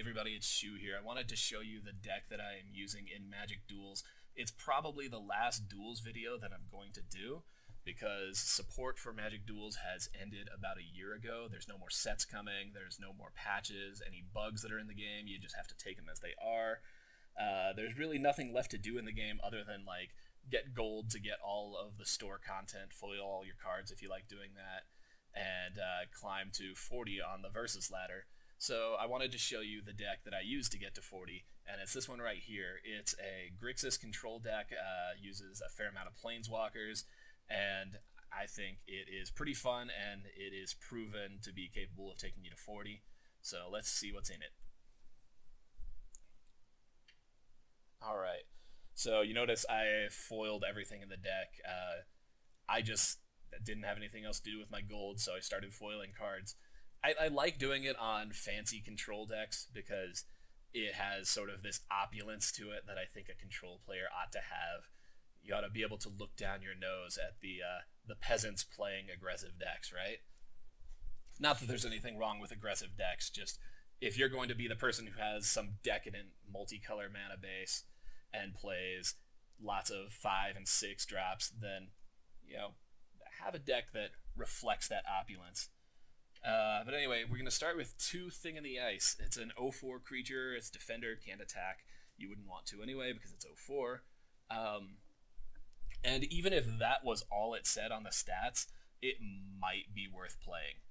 everybody, it's Shu here. I wanted to show you the deck that I am using in Magic Duels. It's probably the last Duels video that I'm going to do because support for Magic Duels has ended about a year ago. There's no more sets coming, there's no more patches, any bugs that are in the game, you just have to take them as they are. There's really nothing left to do in the game other than like get gold to get all of the store content, foil all your cards if you like doing that, and climb to 40 on the versus ladder. So I wanted to show you the deck that I used to get to 40, and it's this one right here. It's a Grixis control deck, uses a fair amount of planeswalkers, and I think it is pretty fun, and it is proven to be capable of taking you to 40. So let's see what's in it. Alright, so you notice I foiled everything in the deck. I just didn't have anything else to do with my gold, so I started foiling cards. I like doing it on fancy control decks because it has sort of this opulence to it that I think a control player ought to have. You ought to be able to look down your nose at the peasants playing aggressive decks, right? Not that there's anything wrong with aggressive decks, just if you're going to be the person who has some decadent multicolor mana base and plays lots of 5 and 6 drops, then, you know, have a deck that reflects that opulence. But anyway, we're going to start with 2 Thing in the Ice. It's an 0/4 creature, it's defender, can't attack. You wouldn't want to anyway because it's 0/4. And even if that was all it said on the stats, it might be worth playing.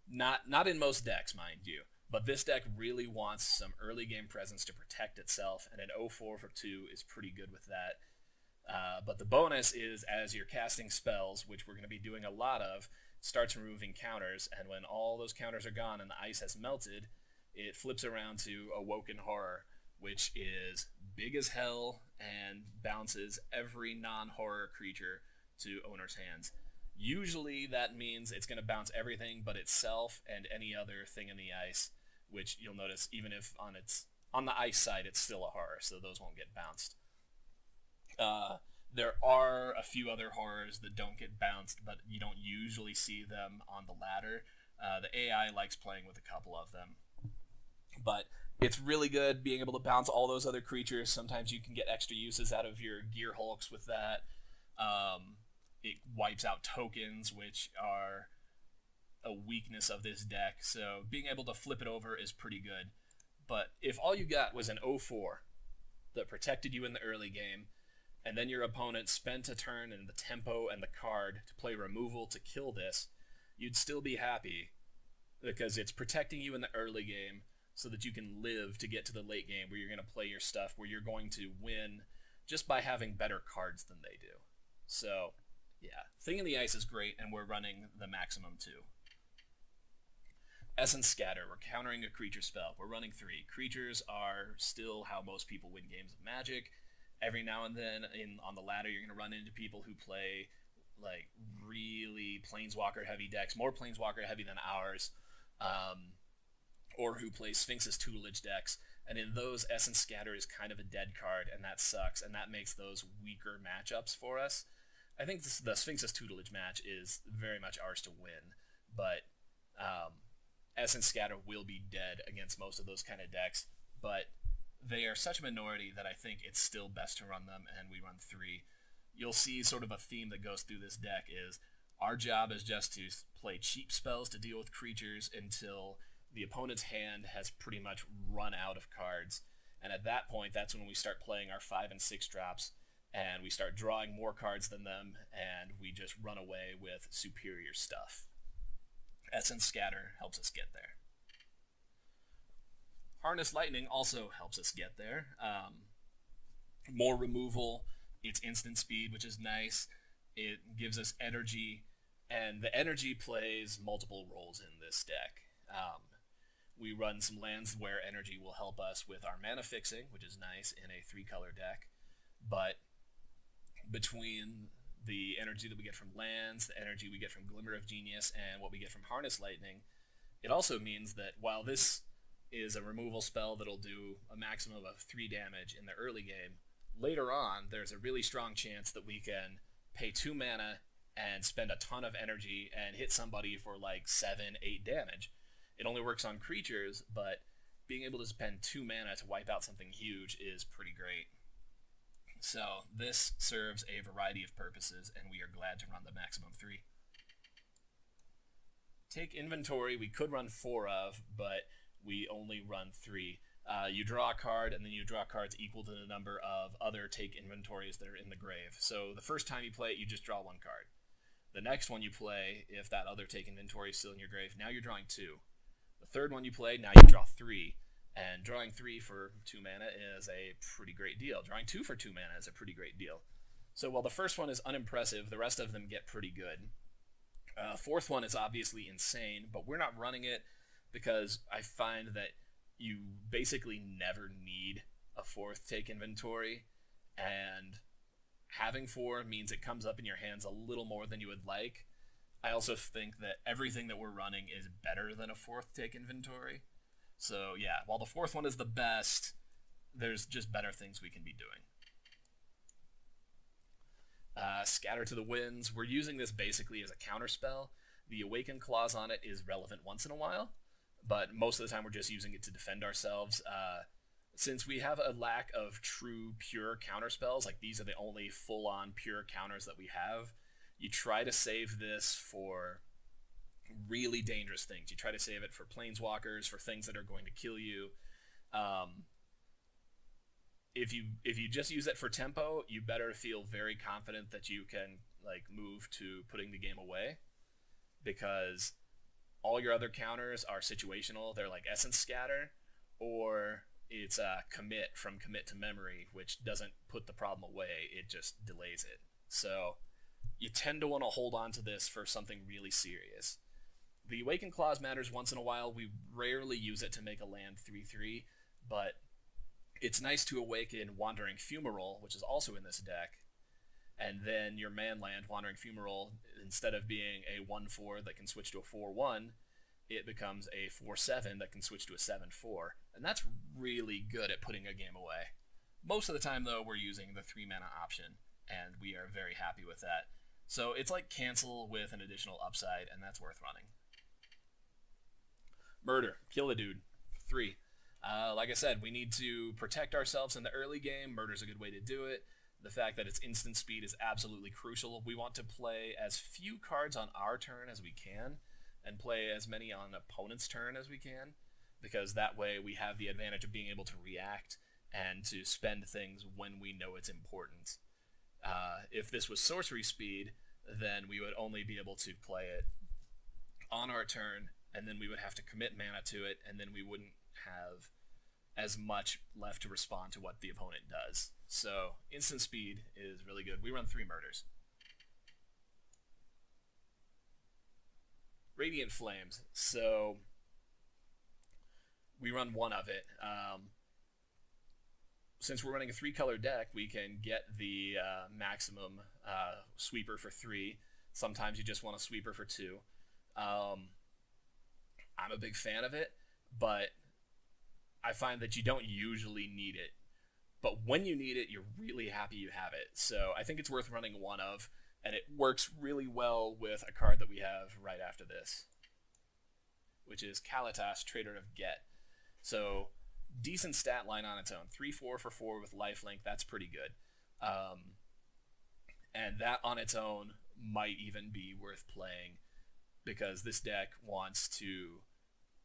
Not in most decks, mind you, but this deck really wants some early game presence to protect itself, and an 0/4 for 2 is pretty good with that. But the bonus is, as you're casting spells, which we're going to be doing a lot of, starts removing counters, and when all those counters are gone and the ice has melted, it flips around to Awoken Horror, which is big as hell and bounces every non-horror creature to owner's hands. Usually that means it's going to bounce everything but itself and any other thing in the ice, which you'll notice even if on the ice side it's still a horror, so those won't get bounced. There are a few other horrors that don't get bounced, but you don't usually see them on the ladder. The AI likes playing with a couple of them. But it's really good being able to bounce all those other creatures. Sometimes you can get extra uses out of your Gear Hulks with that. It wipes out tokens, which are a weakness of this deck. So being able to flip it over is pretty good. But if all you got was an 0/4 that protected you in the early game, and then your opponent spent a turn and the tempo and the card to play removal to kill this, you'd still be happy because it's protecting you in the early game so that you can live to get to the late game where you're going to play your stuff, where you're going to win just by having better cards than they do. So, yeah, Thing in the Ice is great, and we're running the maximum too. Essence Scatter, we're countering a creature spell. We're running 3. Creatures are still how most people win games of Magic. Every now and then on the ladder, you're going to run into people who play like really planeswalker heavy decks, more planeswalker heavy than ours, or who play Sphinx's Tutelage decks. And in those, Essence Scatter is kind of a dead card, and that sucks, and that makes those weaker matchups for us. I think the Sphinx's Tutelage match is very much ours to win, but Essence Scatter will be dead against most of those kind of decks, but they are such a minority that I think it's still best to run them, and we run 3. You'll see sort of a theme that goes through this deck is our job is just to play cheap spells to deal with creatures until the opponent's hand has pretty much run out of cards, and at that point, that's when we start playing our 5 and 6 drops, and we start drawing more cards than them, and we just run away with superior stuff. Essence Scatter helps us get there. Harness Lightning also helps us get there. More removal, it's instant speed, which is nice. It gives us energy, and the energy plays multiple roles in this deck. We run some lands where energy will help us with our mana fixing, which is nice in a 3-color deck. But between the energy that we get from lands, the energy we get from Glimmer of Genius, and what we get from Harness Lightning, it also means that while this is a removal spell that'll do a maximum of 3 damage in the early game, later on there's a really strong chance that we can pay 2 mana and spend a ton of energy and hit somebody for like 7, 8 damage. It only works on creatures, but being able to spend 2 mana to wipe out something huge is pretty great. So this serves a variety of purposes, and we are glad to run the maximum 3. Take inventory, we could run 4 of, but we only run 3. You draw a card, and then you draw cards equal to the number of other take inventories that are in the grave. So the first time you play it, you just draw 1 card. The next one you play, if that other take inventory is still in your grave, now you're drawing 2. The third one you play, now you draw 3. And drawing 3 for 2 mana is a pretty great deal. Drawing 2 for 2 mana is a pretty great deal. So while the first one is unimpressive, the rest of them get pretty good. Fourth one is obviously insane, but we're not running it because I find that you basically never need a 4th take inventory, and having 4 means it comes up in your hands a little more than you would like. I also think that everything that we're running is better than a 4th take inventory. So yeah, while the 4th one is the best, there's just better things we can be doing. Scatter to the Winds. We're using this basically as a counter spell. The Awaken clause on it is relevant once in a while, but most of the time we're just using it to defend ourselves. Since we have a lack of true pure counter spells, like these are the only full-on pure counters that we have, you try to save this for really dangerous things. You try to save it for planeswalkers, for things that are going to kill you. If you just use it for tempo, you better feel very confident that you can move to putting the game away, because all your other counters are situational. They're like Essence Scatter, or it's Commit from Commit to Memory, which doesn't put the problem away, it just delays it. So you tend to want to hold on to this for something really serious. The Awaken clause matters once in a while. We rarely use it to make a land 3/3, but it's nice to awaken Wandering Fumarole, which is also in this deck, and then your man land, Wandering Fumarole, instead of being a 1/4 that can switch to a 4/1, it becomes a 4/7 that can switch to a 7/4, and that's really good at putting a game away. Most of the time, though, we're using the 3 mana option, and we are very happy with that. So it's like Cancel with an additional upside, and that's worth running. Murder. Kill the dude. 3. Like I said, we need to protect ourselves in the early game. Murder's a good way to do it. The fact that it's instant speed is absolutely crucial. We want to play as few cards on our turn as we can, and play as many on opponent's turn as we can, because that way we have the advantage of being able to react and to spend things when we know it's important. If this was sorcery speed, then we would only be able to play it on our turn, and then we would have to commit mana to it, and then we wouldn't have as much left to respond to what the opponent does. So instant speed is really good. We run 3 murders. Radiant Flames. So we run 1 of it. Since we're running a 3-color deck, we can get the maximum sweeper for 3. Sometimes you just want a sweeper for 2. I'm a big fan of it, but I find that you don't usually need it. But when you need it, you're really happy you have it. So I think it's worth running 1 of, and it works really well with a card that we have right after this, which is Kalitas, Trader of Get. So decent stat line on its own. 3/4 for 4 with lifelink, that's pretty good. And that on its own might even be worth playing, because this deck wants to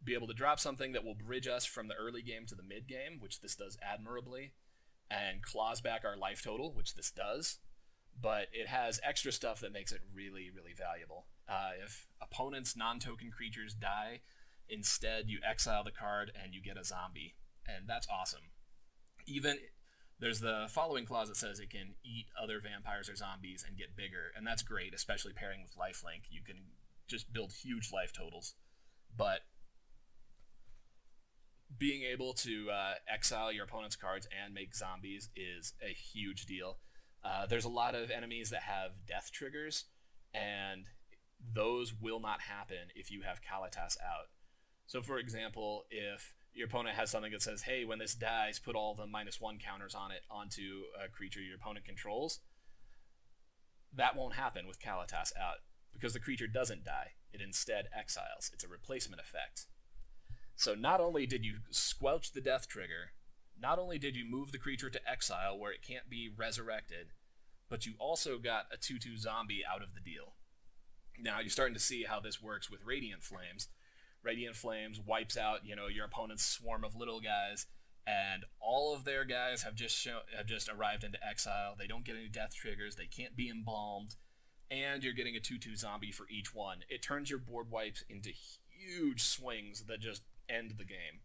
be able to drop something that will bridge us from the early game to the mid game, which this does admirably, and claws back our life total, which this does, but it has extra stuff that makes it really, really valuable. If opponents' non-token creatures die, instead you exile the card and you get a zombie, and that's awesome. Even there's the following clause that says it can eat other vampires or zombies and get bigger, and that's great, especially pairing with lifelink. You can just build huge life totals, but being able to exile your opponent's cards and make zombies is a huge deal. There's a lot of enemies that have death triggers, and those will not happen if you have Kalitas out. So for example, if your opponent has something that says, hey, when this dies, put all the -1 counters on it onto a creature your opponent controls, that won't happen with Kalitas out, because the creature doesn't die. It instead exiles. It's a replacement effect. So not only did you squelch the death trigger, not only did you move the creature to exile where it can't be resurrected, but you also got a 2/2 zombie out of the deal. Now you're starting to see how this works with Radiant Flames. Radiant Flames wipes out, your opponent's swarm of little guys, and all of their guys have just arrived into exile. They don't get any death triggers. They can't be embalmed, and you're getting a 2/2 zombie for each one. It turns your board wipes into huge swings that just end the game.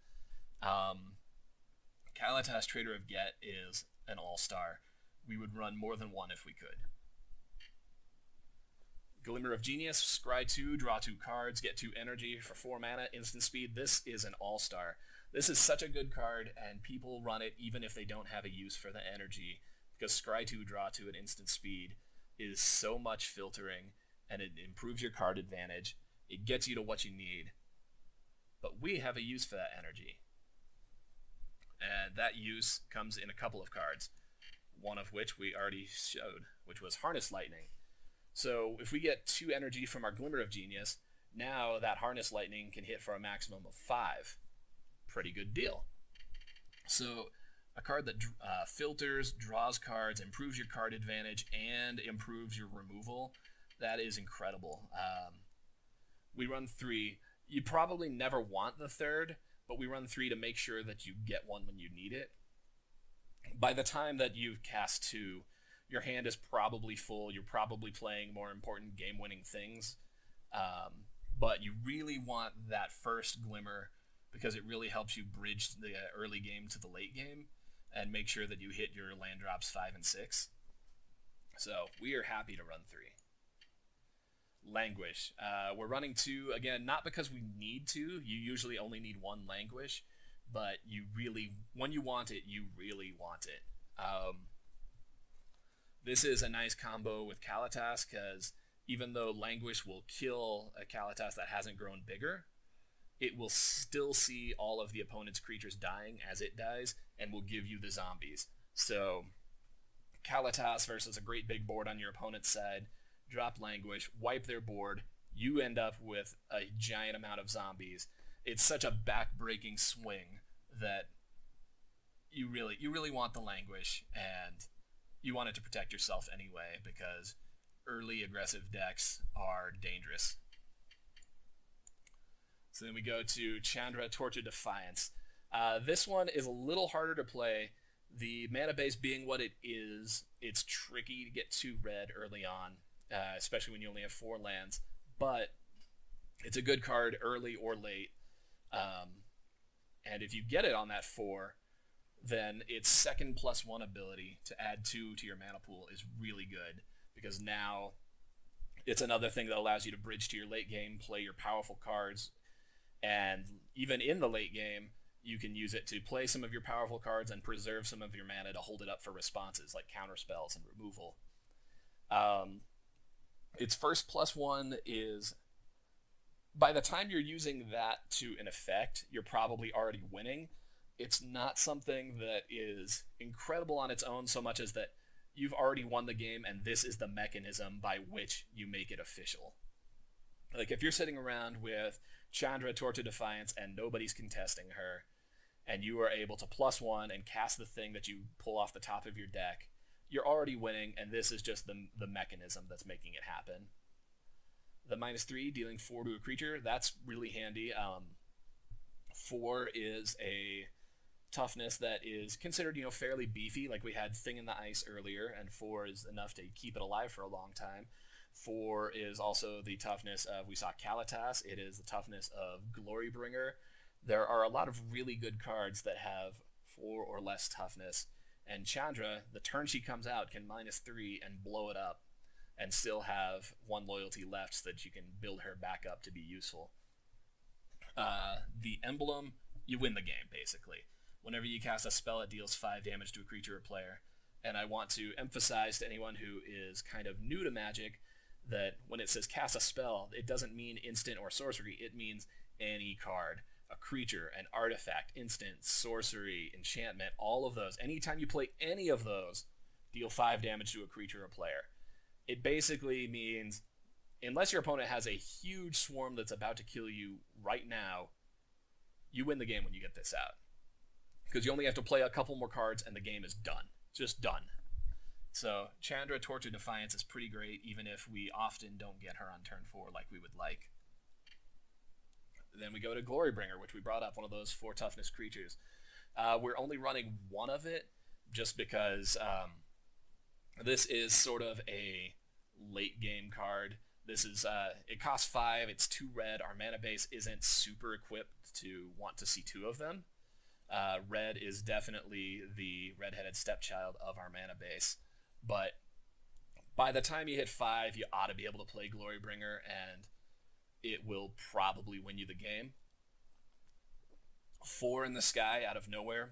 Kalatas, Trader of Get, is an all-star. We would run more than one if we could. Glimmer of Genius, scry 2, draw 2 cards, get 2 energy for 4 mana, instant speed. This is an all-star. This is such a good card, and people run it even if they don't have a use for the energy, because scry 2, draw 2, and instant speed is so much filtering, and it improves your card advantage. It gets you to what you need, but we have a use for that energy. And that use comes in a couple of cards, one of which we already showed, which was Harness Lightning. So if we get 2 energy from our Glimmer of Genius, now that Harness Lightning can hit for a maximum of 5. Pretty good deal. So a card that filters, draws cards, improves your card advantage, and improves your removal, that is incredible. We run 3. You probably never want the third, but we run 3 to make sure that you get one when you need it. By the time that you've cast 2, your hand is probably full. You're probably playing more important game-winning things. But you really want that first Glimmer because it really helps you bridge the early game to the late game and make sure that you hit your land drops 5 and 6. So we are happy to run 3. Languish. We're running 2, again, not because we need to. You usually only need 1 Languish, but you really, when you want it, you really want it. This is a nice combo with Kalatas, because even though Languish will kill a Kalatas that hasn't grown bigger, it will still see all of the opponent's creatures dying as it dies, and will give you the zombies. So, Kalatas versus a great big board on your opponent's side, drop Languish, wipe their board, you end up with a giant amount of zombies. It's such a back-breaking swing that you really want the Languish, and you want it to protect yourself anyway, because early aggressive decks are dangerous. So then we go to Chandra, Torch of Defiance. This one is a little harder to play. The mana base being what it is, it's tricky to get 2 red early on, especially when you only have 4 lands. But it's a good card early or late. And if you get it on that 4, then its second +1 ability to add 2 to your mana pool is really good, because now it's another thing that allows you to bridge to your late game, play your powerful cards, and even in the late game, you can use it to play some of your powerful cards and preserve some of your mana to hold it up for responses like counter spells and removal. Its first +1 is, by the time you're using that to an effect, you're probably already winning. It's not something that is incredible on its own so much as that you've already won the game, and this is the mechanism by which you make it official. Like, if you're sitting around with Chandra, Torch of Defiance, and nobody's contesting her, and you are able to +1 and cast the thing that you pull off the top of your deck, you're already winning, and this is just the mechanism that's making it happen. The -3, dealing 4 to a creature, that's really handy. 4 is a toughness that is considered, fairly beefy. Like, we had Thing in the Ice earlier, and 4 is enough to keep it alive for a long time. 4 is also the toughness of, we saw Kalatas, it is the toughness of Glorybringer. There are a lot of really good cards that have 4 or less toughness, and Chandra, the turn she comes out, can -3 and blow it up, and still have 1 loyalty left so that you can build her back up to be useful. The emblem, you win the game, basically. Whenever you cast a spell, it deals 5 damage to a creature or player. And I want to emphasize to anyone who is kind of new to Magic that when it says cast a spell, it doesn't mean instant or sorcery. It means any card, a creature, an artifact, instant, sorcery, enchantment, all of those. Anytime you play any of those, deal 5 damage to a creature or player. It basically means, unless your opponent has a huge swarm that's about to kill you right now, you win the game when you get this out. Because you only have to play a couple more cards and the game is done. Just done. So Chandra, Torch of Defiance is pretty great, even if we often don't get her on turn 4 like we would like. Then we go to Glorybringer, which we brought up, one of those 4 toughness creatures. We're only running one of it, just because this is sort of a late game card. This is it costs 5, it's 2 red. Our mana base isn't super equipped to want to see 2 of them. Red is definitely the redheaded stepchild of our mana base, but by the time you hit 5, you ought to be able to play Glorybringer, and it will probably win you the game. 4 in the sky out of nowhere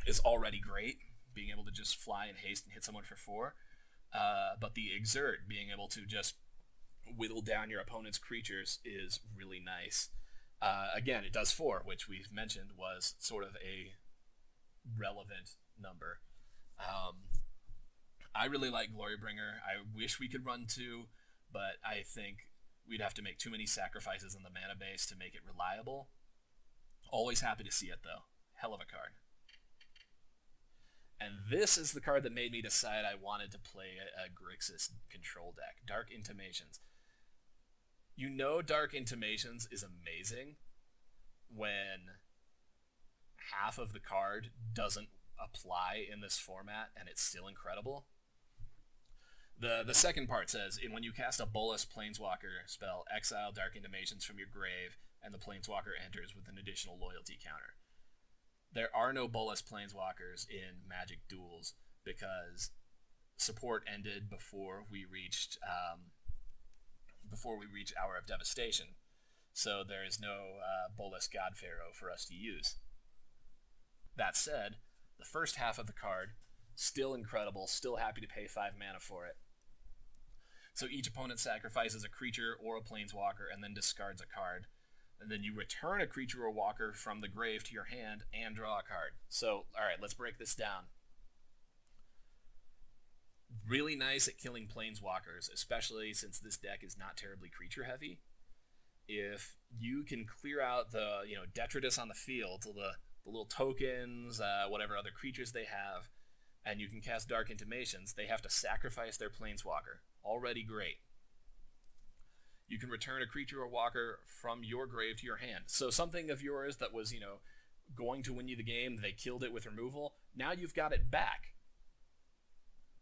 is already great, being able to just fly and haste and hit someone for 4. But the Exert, being able to just whittle down your opponent's creatures, is really nice. Again, it does 4, which we've mentioned was sort of a relevant number. I really like Glorybringer. I wish we could run 2, but I think we'd have to make too many sacrifices in the mana base to make it reliable. Always happy to see it, though. Hell of a card. And this is the card that made me decide I wanted to play a Grixis control deck. Dark Intimations. You know Dark Intimations is amazing when half of the card doesn't apply in this format and it's still incredible. The second part says, when you cast a Bolas Planeswalker spell, exile Dark Intimations from your grave, and the Planeswalker enters with an additional loyalty counter. There are no Bolas Planeswalkers in Magic Duels because support ended before we reached Hour of Devastation. So there is no Bolas God Pharaoh for us to use. That said, the first half of the card, still incredible, still happy to pay 5 mana for it. So each opponent sacrifices a creature or a Planeswalker and then discards a card. And then you return a creature or walker from the grave to your hand and draw a card. So, alright, let's break this down. Really nice at killing Planeswalkers, especially since this deck is not terribly creature heavy. If you can clear out the detritus on the field, the little tokens, whatever other creatures they have, and you can cast Dark Intimations, they have to sacrifice their Planeswalker. Already great. You can return a creature or walker from your grave to your hand. So something of yours that was, going to win you the game, they killed it with removal, now you've got it back.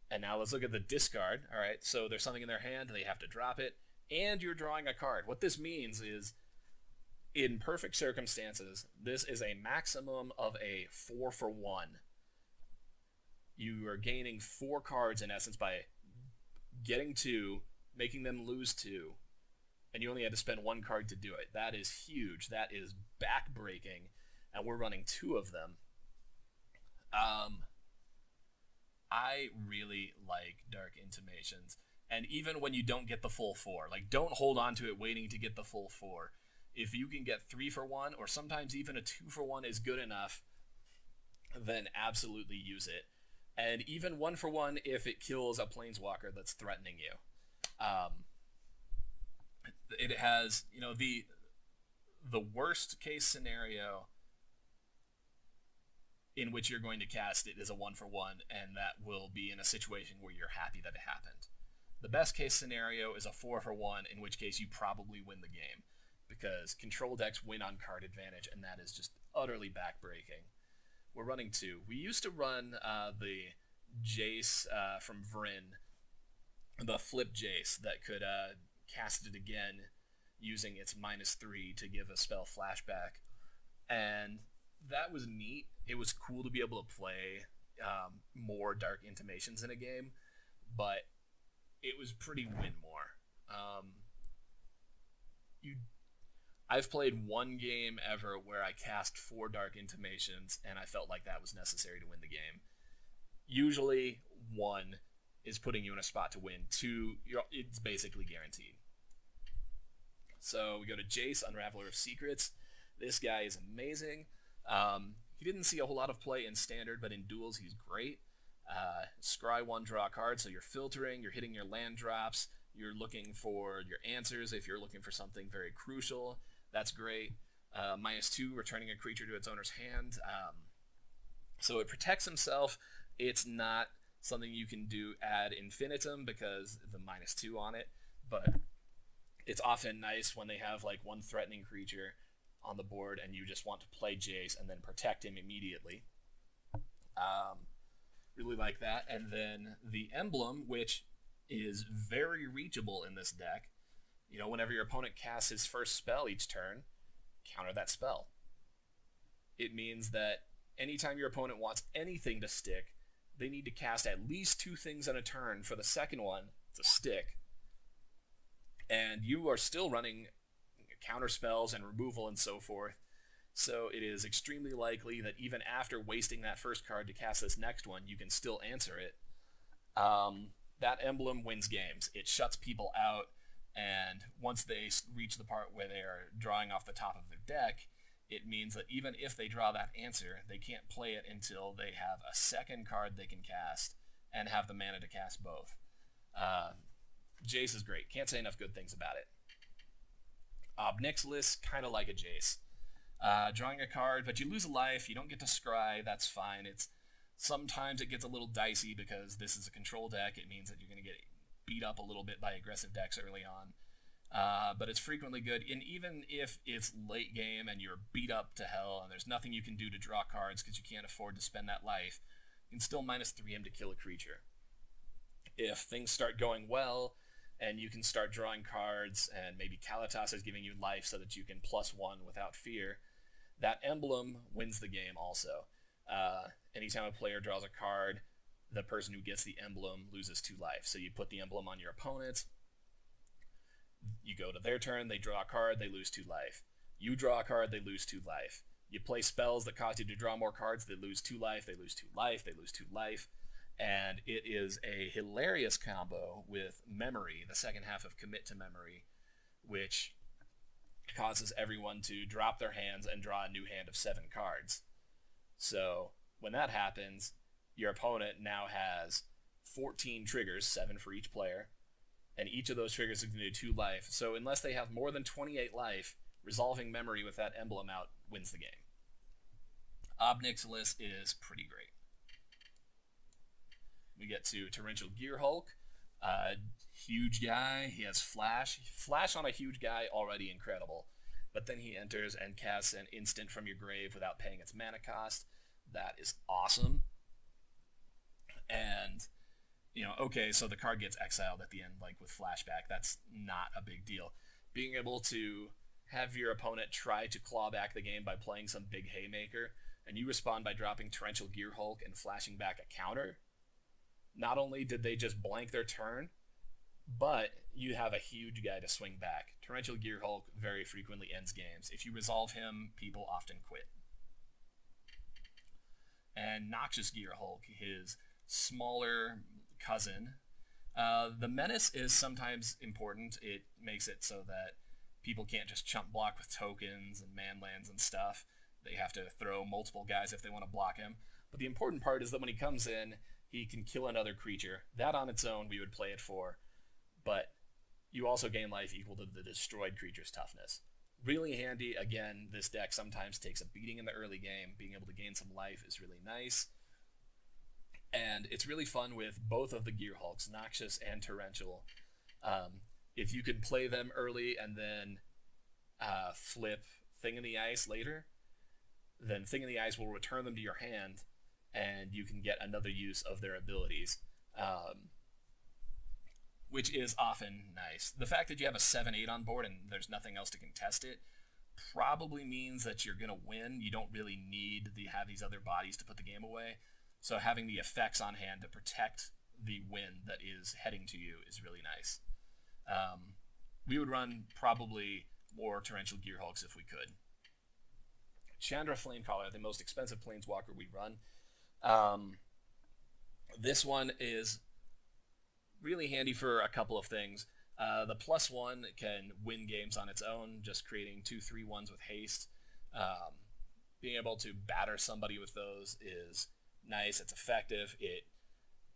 And now let's look at the discard. All right, so there's something in their hand, they have to drop it, and you're drawing a card. What this means is, in perfect circumstances, this is a maximum of a 4-for-1. You are gaining 4 cards, in essence, by getting 2, making them lose 2, and you only had to spend 1 card to do it. That is huge. That is back-breaking, and we're running 2 of them. I really like Dark Intimations, and even when you don't get the full 4, don't hold on to it waiting to get the full 4. If you can get 3-for-1, or sometimes even a 2-for-1 is good enough, then absolutely use it. And even 1-for-1 if it kills a Planeswalker that's threatening you. It has, the worst case scenario in which you're going to cast it is a 1-for-1, and that will be in a situation where you're happy that it happened. The best case scenario is a 4-for-1, in which case you probably win the game, because control decks win on card advantage, and that is just utterly backbreaking. We're running 2. We used to run the Jace from Vryn, the flip Jace that could cast it again using its -3 to give a spell flashback, and that was neat. It was cool to be able to play more Dark Intimations in a game, but it was pretty win more. I've played 1 game ever where I cast 4 Dark Intimations, and I felt like that was necessary to win the game. Usually, 1 is putting you in a spot to win. 2, it's basically guaranteed. So we go to Jace, Unraveler of Secrets. This guy is amazing. He didn't see a whole lot of play in Standard, but in Duels he's great. Scry 1, draw a card, so you're filtering, you're hitting your land drops, you're looking for your answers if you're looking for something very crucial. That's great. -2, returning a creature to its owner's hand. So it protects himself. It's not something you can do ad infinitum because the -2 on it, but it's often nice when they have like one threatening creature on the board and you just want to play Jace and then protect him immediately. Really like that. And then the emblem, which is very reachable in this deck. You know, whenever your opponent casts his first spell each turn, counter that spell. It means that anytime your opponent wants anything to stick, they need to cast at least 2 things on a turn for the second one to stick. And you are still running counter spells and removal and so forth. So it is extremely likely that even after wasting that first card to cast this next one, you can still answer it. That emblem wins games. It shuts people out, and once they reach the part where they are drawing off the top of their deck, it means that even if they draw that answer, they can't play it until they have a second card they can cast and have the mana to cast both. Jace is great. Can't say enough good things about it. Obnixilis, kind of like a Jace. Drawing a card, but you lose a life. You don't get to scry. That's fine. Sometimes it gets a little dicey because this is a control deck. It means that you're going to get beat up a little bit by aggressive decks early on. But it's frequently good. And even if it's late game and you're beat up to hell and there's nothing you can do to draw cards because you can't afford to spend that life, you can still -3 him to kill a creature. If things start going well and you can start drawing cards and maybe Kalatas is giving you life so that you can +1 without fear, that emblem wins the game also. Anytime a player draws a card, the person who gets the emblem loses 2 life. So you put the emblem on your opponent, you go to their turn, they draw a card, they lose 2 life. You draw a card, they lose 2 life. You play spells that cause you to draw more cards, they lose 2 life, they lose 2 life, they lose 2 life. And it is a hilarious combo with Memory, the second half of Commit to Memory, which causes everyone to drop their hands and draw a new hand of 7 cards. So when that happens, your opponent now has 14 triggers, 7 for each player, and each of those triggers is going to do 2 life. So unless they have more than 28 life, resolving Memory with that emblem out wins the game. Obnixilis is pretty great. We get to Torrential Gearhulk. Huge guy. He has Flash. Flash on a huge guy, already incredible. But then he enters and casts an instant from your grave without paying its mana cost. That is awesome. And, okay, so the card gets exiled at the end, like with Flashback. That's not a big deal. Being able to have your opponent try to claw back the game by playing some big haymaker, and you respond by dropping Torrential Gearhulk and flashing back a counter. Not only did they just blank their turn, but you have a huge guy to swing back. Torrential Gearhulk very frequently ends games. If you resolve him, people often quit. And Noxious Gearhulk, his smaller cousin. The menace is sometimes important. It makes it so that people can't just chump block with tokens and man lands and stuff. They have to throw multiple guys if they want to block him. But the important part is that when he comes in, he can kill another creature. That on its own, we would play it for. But you also gain life equal to the destroyed creature's toughness. Really handy. Again, this deck sometimes takes a beating in the early game. Being able to gain some life is really nice. And it's really fun with both of the Gearhulks, Noxious and Torrential. If you can play them early and then flip Thing in the Ice later, then Thing in the Ice will return them to your hand, and you can get another use of their abilities, which is often nice. The fact that you have a 7-8 on board and there's nothing else to contest it probably means that you're going to win. You don't really need to have these other bodies to put the game away. So having the effects on hand to protect the win that is heading to you is really nice. We would run probably more Torrential Gearhulks if we could. Chandra Flamecaller, the most expensive planeswalker we run. This one is really handy for a couple of things. The +1 can win games on its own, just creating 2/3/1s with haste. Being able to batter somebody with those is nice. It's effective. It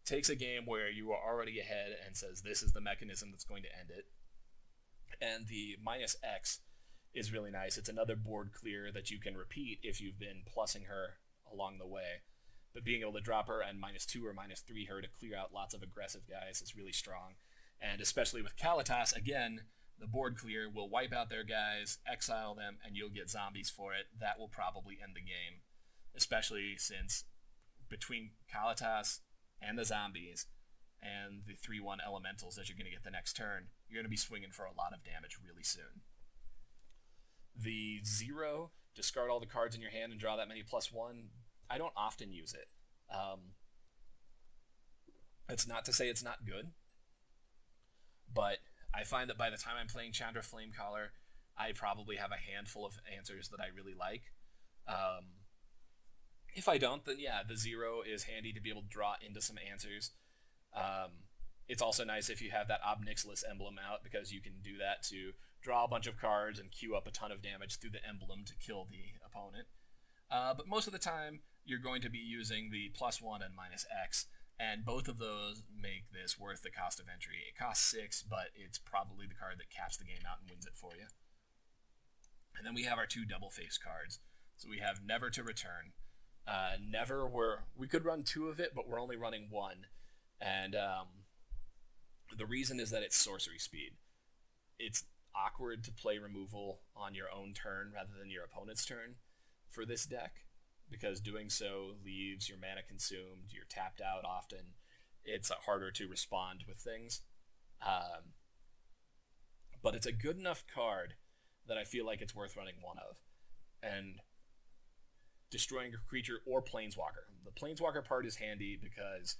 takes a game where you are already ahead and says this is the mechanism that's going to end it. And the -X is really nice. It's another board clear that you can repeat if you've been plussing her along the way. But being able to drop her and -2 or -3 her to clear out lots of aggressive guys is really strong. And especially with Kalitas, again, the board clear will wipe out their guys, exile them, and you'll get zombies for it. That will probably end the game, especially since between Kalitas and the zombies and the 3/1 elementals that you're going to get the next turn, you're going to be swinging for a lot of damage really soon. The 0, discard all the cards in your hand and draw that many +1, I don't often use it. It's not to say it's not good, but I find that by the time I'm playing Chandra Flamecaller, I probably have a handful of answers that I really like. If I don't, then yeah, the 0 is handy to be able to draw into some answers. It's also nice if you have that Ob Nixilis emblem out, because you can do that to draw a bunch of cards and queue up a ton of damage through the emblem to kill the opponent. But most of the time, you're going to be using the +1 and -X, and both of those make this worth the cost of entry. It costs 6, but it's probably the card that caps the game out and wins it for you. And then we have our 2 double-face cards. So we have Never to Return. Never, we could run 2 of it, but we're only running 1. And the reason is that it's sorcery speed. It's awkward to play removal on your own turn rather than your opponent's turn for this deck, because doing so leaves your mana consumed, you're tapped out often, it's harder to respond with things. But it's a good enough card that I feel like it's worth running 1 of. And destroying a creature or planeswalker. The planeswalker part is handy because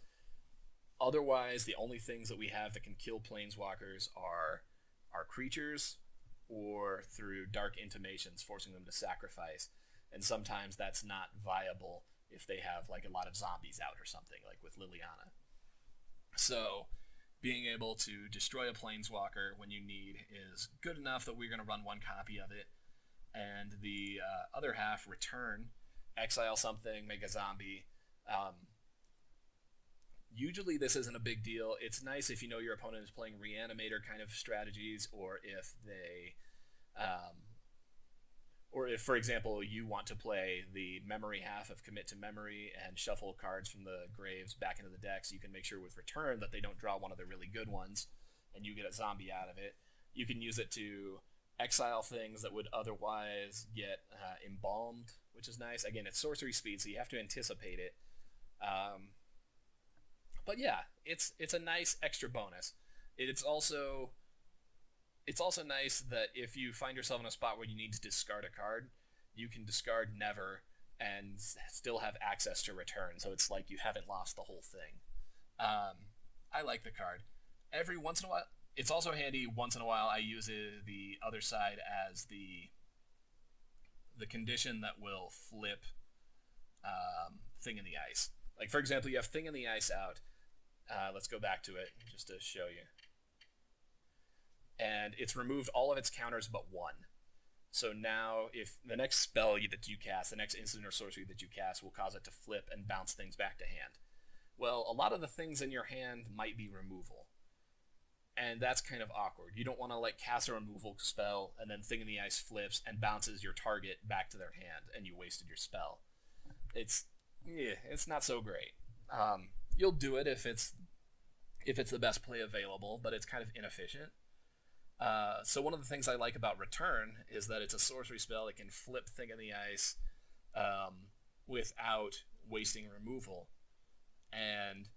otherwise the only things that we have that can kill planeswalkers are creatures or through dark intimations, forcing them to sacrifice. And sometimes that's not viable if they have like a lot of zombies out or something, like with Liliana. So being able to destroy a planeswalker when you need is good enough that we're going to run 1 copy of it. And the other half, Return, exile something, make a zombie. Usually this isn't a big deal. It's nice if you know your opponent is playing Reanimator kind of strategies, or if they... or if, for example, you want to play the memory half of Commit to Memory and shuffle cards from the graves back into the deck, so you can make sure with Return that they don't draw one of the really good ones, and you get a zombie out of it. You can use it to exile things that would otherwise get embalmed, which is nice. Again, it's sorcery speed, so you have to anticipate it. But yeah, it's a nice extra bonus. It's also nice that if you find yourself in a spot where you need to discard a card, you can discard Never and still have access to Return, so it's like you haven't lost the whole thing. I like the card. Every once in a while, it's also handy once in a while I use the other side as the condition that will flip Thing in the Ice. Like, for example, you have Thing in the Ice out. Let's go back to it just to show you. And it's removed all of its counters but 1. So now if the next spell that you cast, the next instant or sorcery that you cast, will cause it to flip and bounce things back to hand. Well, a lot of the things in your hand might be removal. And that's kind of awkward. You don't want to like cast a removal spell and then Thing in the Ice flips and bounces your target back to their hand and you wasted your spell. It's not so great. You'll do it if it's the best play available, but it's kind of inefficient. So one of the things I like about Return is that it's a sorcery spell that can flip Thing in the Ice without wasting removal. And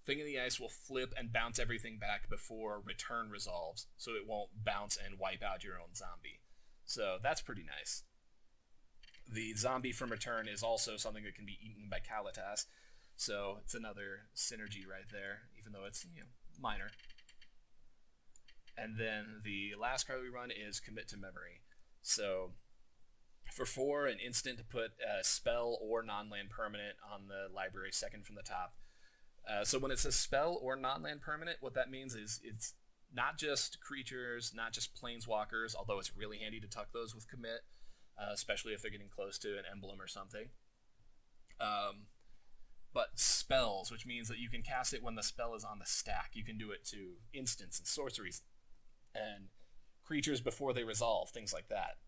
Thing in the Ice will flip and bounce everything back before Return resolves, so it won't bounce and wipe out your own zombie. So that's pretty nice. The zombie from Return is also something that can be eaten by Kalitas, so it's another synergy right there, even though it's minor. And then the last card we run is Commit to Memory. So for 4, an instant to put a spell or non-land permanent on the library second from the top. So when it's a spell or non-land permanent, what that means is it's not just creatures, not just planeswalkers, although it's really handy to tuck those with Commit, especially if they're getting close to an emblem or something. But spells, which means that you can cast it when the spell is on the stack. You can do it to instants and sorceries and creatures before they resolve, things like that.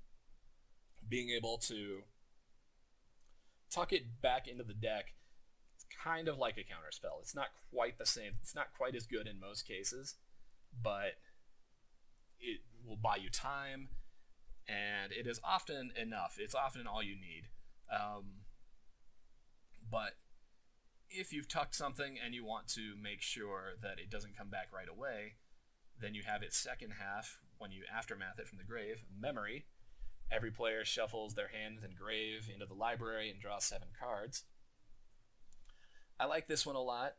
Being able to tuck it back into the deck, it's kind of like a counterspell. It's not quite the same. It's not quite as good in most cases, but it will buy you time, and it is often enough. It's often all you need. But if you've tucked something and you want to make sure that it doesn't come back right away, then you have its second half when you aftermath it from the grave, Memory. Every player shuffles their hand and grave into the library and draws 7 cards. I like this one a lot.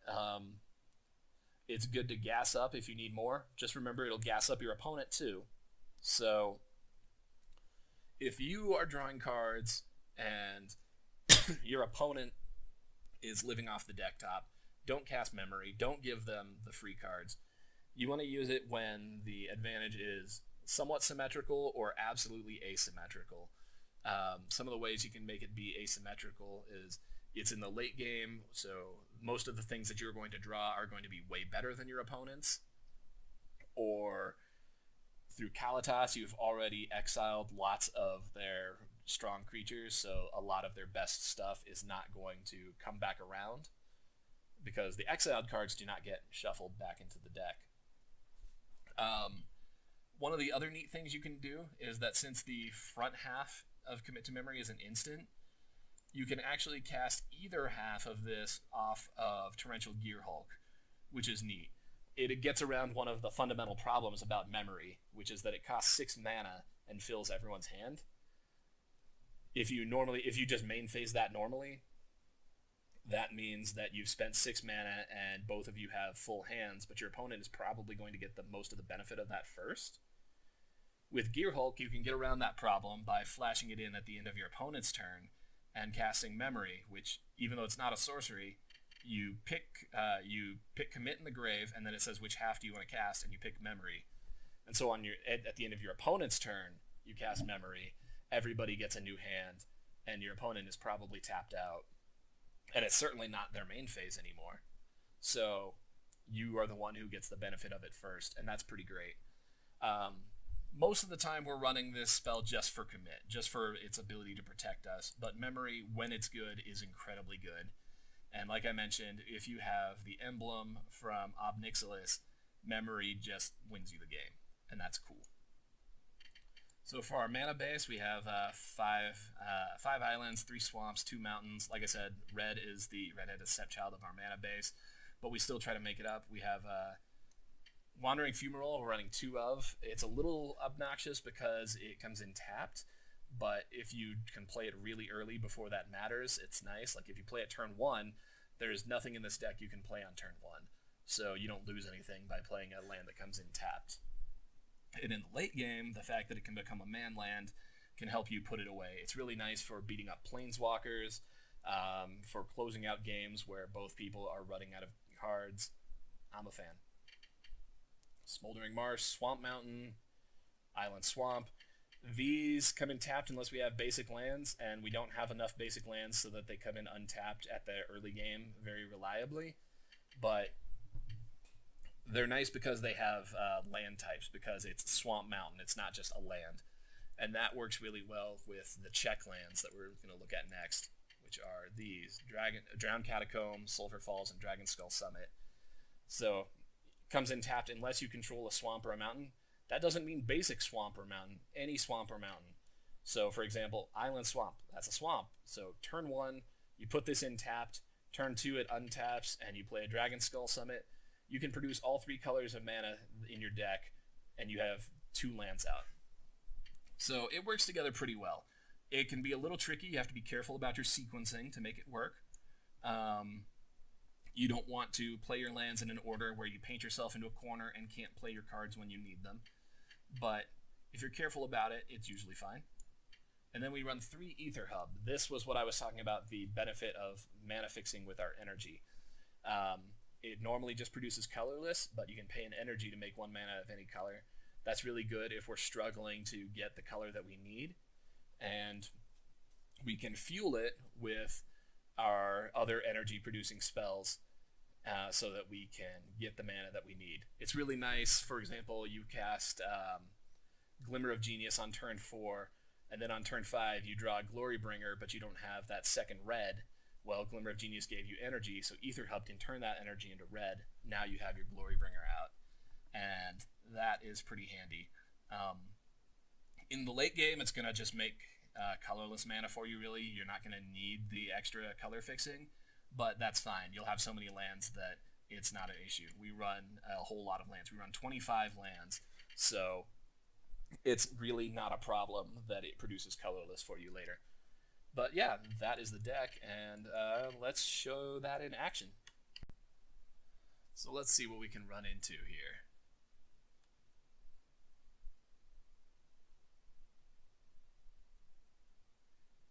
It's good to gas up if you need more. Just remember, it'll gas up your opponent too. So if you are drawing cards and your opponent is living off the deck top, don't cast Memory. Don't give them the free cards. You want to use it when the advantage is somewhat symmetrical or absolutely asymmetrical. Some of the ways you can make it be asymmetrical is it's in the late game, so most of the things that you're going to draw are going to be way better than your opponent's. Or through Kalitas, you've already exiled lots of their strong creatures, so a lot of their best stuff is not going to come back around because the exiled cards do not get shuffled back into the deck. One of the other neat things you can do is that since the front half of Commit to Memory is an instant, you can actually cast either half of this off of Torrential Gearhulk, which is neat. It gets around one of the fundamental problems about Memory, which is that it costs 6 mana and fills everyone's hand. If you just main phase that normally, that means that you've spent 6 mana and both of you have full hands, but your opponent is probably going to get the most of the benefit of that first. With Gearhulk, you can get around that problem by flashing it in at the end of your opponent's turn and casting Memory, which, even though it's not a sorcery, you pick Commit in the grave, and then it says which half do you want to cast, and you pick Memory. And so at the end of your opponent's turn, you cast Memory, everybody gets a new hand, and your opponent is probably tapped out. And it's certainly not their main phase anymore. So you are the one who gets the benefit of it first, and that's pretty great. Most of the time we're running this spell just for Commit, just for its ability to protect us, but Memory, when it's good, is incredibly good. And like I mentioned, if you have the emblem from Ob Nixilis, Memory just wins you the game, and that's cool. So for our mana base, we have 5 islands, 3 swamps, 2 mountains. Like I said, red is the red-headed stepchild of our mana base, but we still try to make it up. We have Wandering Fumarole, we're running 2 of. It's a little obnoxious because it comes in tapped, but if you can play it really early before that matters, it's nice. Like if you play it turn 1, there's nothing in this deck you can play on turn 1, so you don't lose anything by playing a land that comes in tapped. And in the late game, the fact that it can become a man land can help you put it away. It's really nice for beating up planeswalkers, for closing out games where both people are running out of cards. I'm a fan. Smoldering Marsh, Swamp Mountain, Island Swamp. These come in tapped unless we have basic lands, and we don't have enough basic lands so that they come in untapped at the early game very reliably. But they're nice because they have land types, because it's Swamp Mountain. It's not just a land. And that works really well with the check lands that we're going to look at next, which are these Drowned Catacomb, Sulphur Falls, and Dragon Skull Summit. So comes in tapped unless you control a swamp or a mountain. That doesn't mean basic swamp or mountain, any swamp or mountain. So for example, Island Swamp, that's a swamp. So turn 1, you put this in tapped, turn 2 it untaps, and you play a Dragon Skull Summit. You can produce all 3 colors of mana in your deck, and you have 2 lands out. So it works together pretty well. It can be a little tricky. You have to be careful about your sequencing to make it work. You don't want to play your lands in an order where you paint yourself into a corner and can't play your cards when you need them. But if you're careful about it, it's usually fine. And then we run 3 Ether Hub. This was what I was talking about, the benefit of mana fixing with our energy. It normally just produces colorless, but you can pay an energy to make 1 mana of any color. That's really good if we're struggling to get the color that we need. And we can fuel it with our other energy producing spells so that we can get the mana that we need. It's really nice. For example, you cast Glimmer of Genius on turn 4, and then on turn 5 you draw Glorybringer, but you don't have that second red. Well, Glimmer of Genius gave you energy, so Ether Hub can turn that energy into red. Now you have your Glorybringer out, and that is pretty handy. In the late game, it's going to just make colorless mana for you, really. You're not going to need the extra color fixing, but that's fine. You'll have so many lands that it's not an issue. We run a whole lot of lands. We run 25 lands, so it's really not a problem that it produces colorless for you later. But yeah, that is the deck, and let's show that in action. So let's see what we can run into here.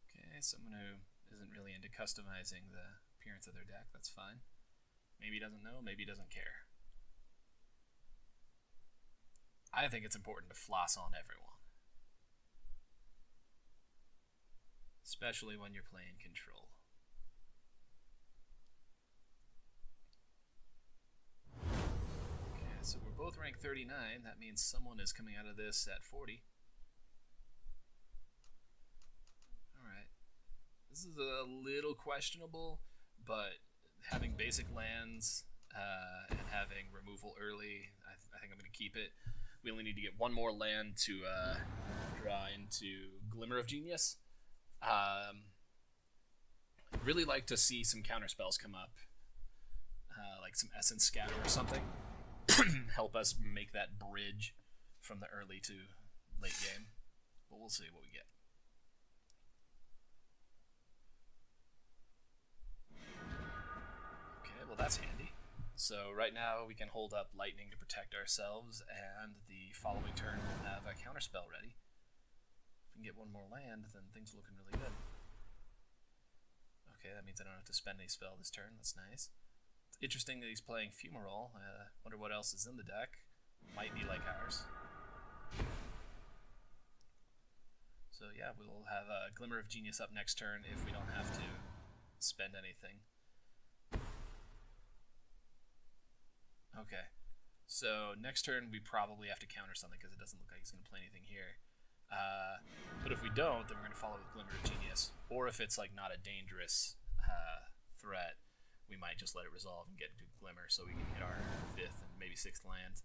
Okay, someone who isn't really into customizing the appearance of their deck, that's fine. Maybe he doesn't know, maybe he doesn't care. I think it's important to floss on everyone. Especially when you're playing control. Okay, so we're both ranked 39. That means someone is coming out of this at 40. Alright. This is a little questionable, but having basic lands and having removal early, I think I'm going to keep it. We only need to get one more land to draw into Glimmer of Genius. Really like to see some counter spells come up, like some Essence Scatter or something. Help us make that bridge from the early to late game. But we'll see what we get. Okay, well that's handy. So right now we can hold up Lightning to protect ourselves, and the following turn we'll have a counter spell ready. If we can get one more land, then things are looking really good. Okay, that means I don't have to spend any spell this turn. That's nice. It's interesting that he's playing Fumarole. Wonder what else is in the deck. Might be like ours. So yeah, we'll have a Glimmer of Genius up next turn if we don't have to spend anything. Okay, so next turn we probably have to counter something because it doesn't look like he's going to play anything here. But if we don't, then we're going to follow with Glimmer of Genius. Or if it's like not a dangerous threat, we might just let it resolve and get to Glimmer so we can hit our 5th and maybe 6th land.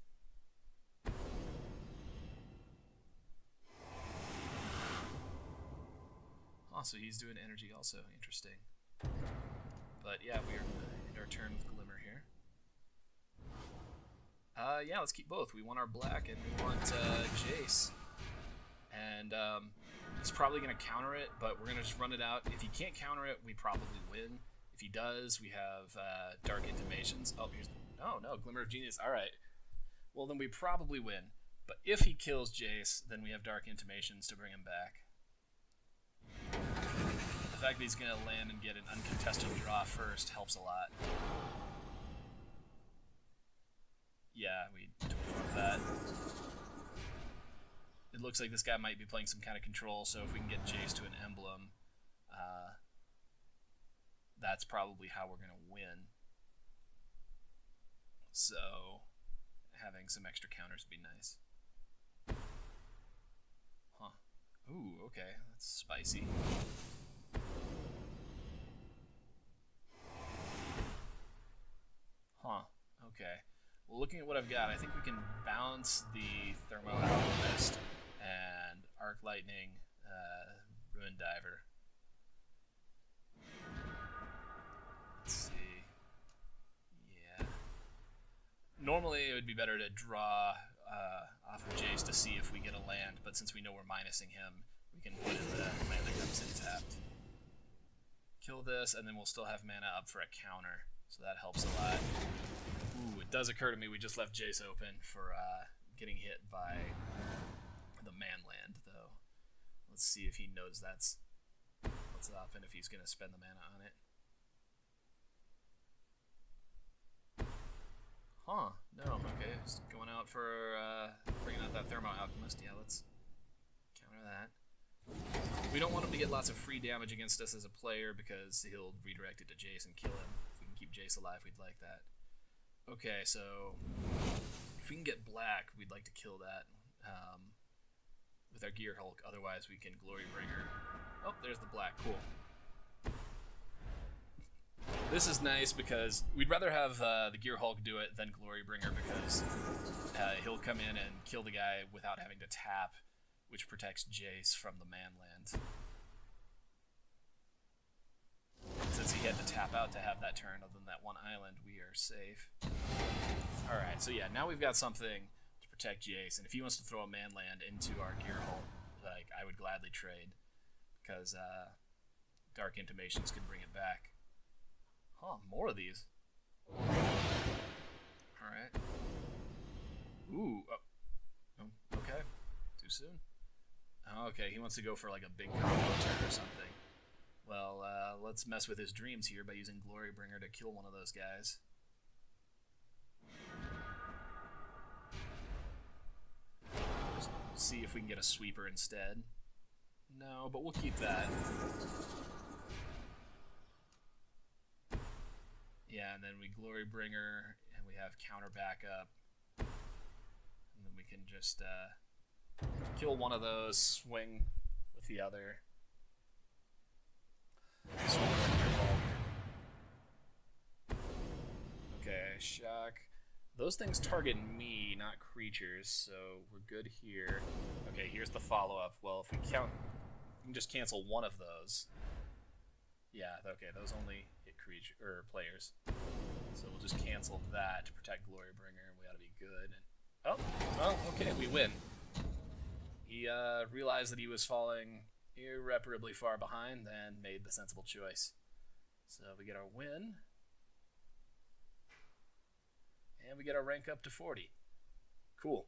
Oh, so he's doing energy also. Interesting. But yeah, we're going to end our turn with Glimmer here. Yeah, let's keep both. We want our black and we want Jace. And he's probably going to counter it, but we're going to just run it out. If he can't counter it, we probably win. If he does, we have Dark Intimations. Oh, here's... No, Glimmer of Genius. All right. Well, then we probably win. But if he kills Jace, then we have Dark Intimations to bring him back. The fact that he's going to land and get an uncontested draw first helps a lot. Yeah, we totally love that. It looks like this guy might be playing some kind of control, so if we can get Jace to an emblem, that's probably how we're going to win. So, having some extra counters would be nice. Huh. Ooh, okay, that's spicy. Huh, okay. Well, looking at what I've got, I think we can bounce the Thermo Alchemist and Arc Lightning, Ruin Diver. Let's see. Yeah. Normally it would be better to draw off of Jace to see if we get a land, but since we know we're minusing him, we can put in the land that comes in tapped. Kill this, and then we'll still have mana up for a counter, so that helps a lot. Ooh, it does occur to me we just left Jace open for getting hit by the Manland, though. Let's see if he knows that's what's up and if he's going to spend the mana on it. Huh, no, okay, just going out for bringing out that Thermo Alchemist. Yeah, let's counter that. We don't want him to get lots of free damage against us as a player because he'll redirect it to Jace and kill him. If we can keep Jace alive, we'd like that. Okay, so if we can get black, we'd like to kill that. with our Gear Hulk. Otherwise, we can Glorybringer. Oh, there's the black. Cool. This is nice because we'd rather have the Gear Hulk do it than Glorybringer because he'll come in and kill the guy without having to tap, which protects Jace from the manland. Since he had to tap out to have that turn, other than that one island, we are safe. Alright, so yeah, now we've got something to protect Jace, and if he wants to throw a manland into our Gear Hulk, like, I would gladly trade, because Dark Intimations can bring it back. Huh, more of these. Alright. Ooh. Oh, okay. Too soon. Oh, okay, he wants to go for like a big combo turn or something. Well, let's mess with his dreams here by using Glorybringer to kill one of those guys. Just see if we can get a sweeper instead. No, but we'll keep that. Yeah, and then we Glorybringer, and we have counter backup. And then we can just kill one of those, swing with the other. Okay, shock. Those things target me, not creatures, so we're good here. Okay, here's the follow-up. Well, if we count, we can just cancel one of those. Yeah, okay, those only hit creature or players. So we'll just cancel that to protect Glorybringer, and we ought to be good. Oh, well, okay, we win. He realized that he was falling irreparably far behind and made the sensible choice. So we get our win. And we get our rank up to 40. Cool.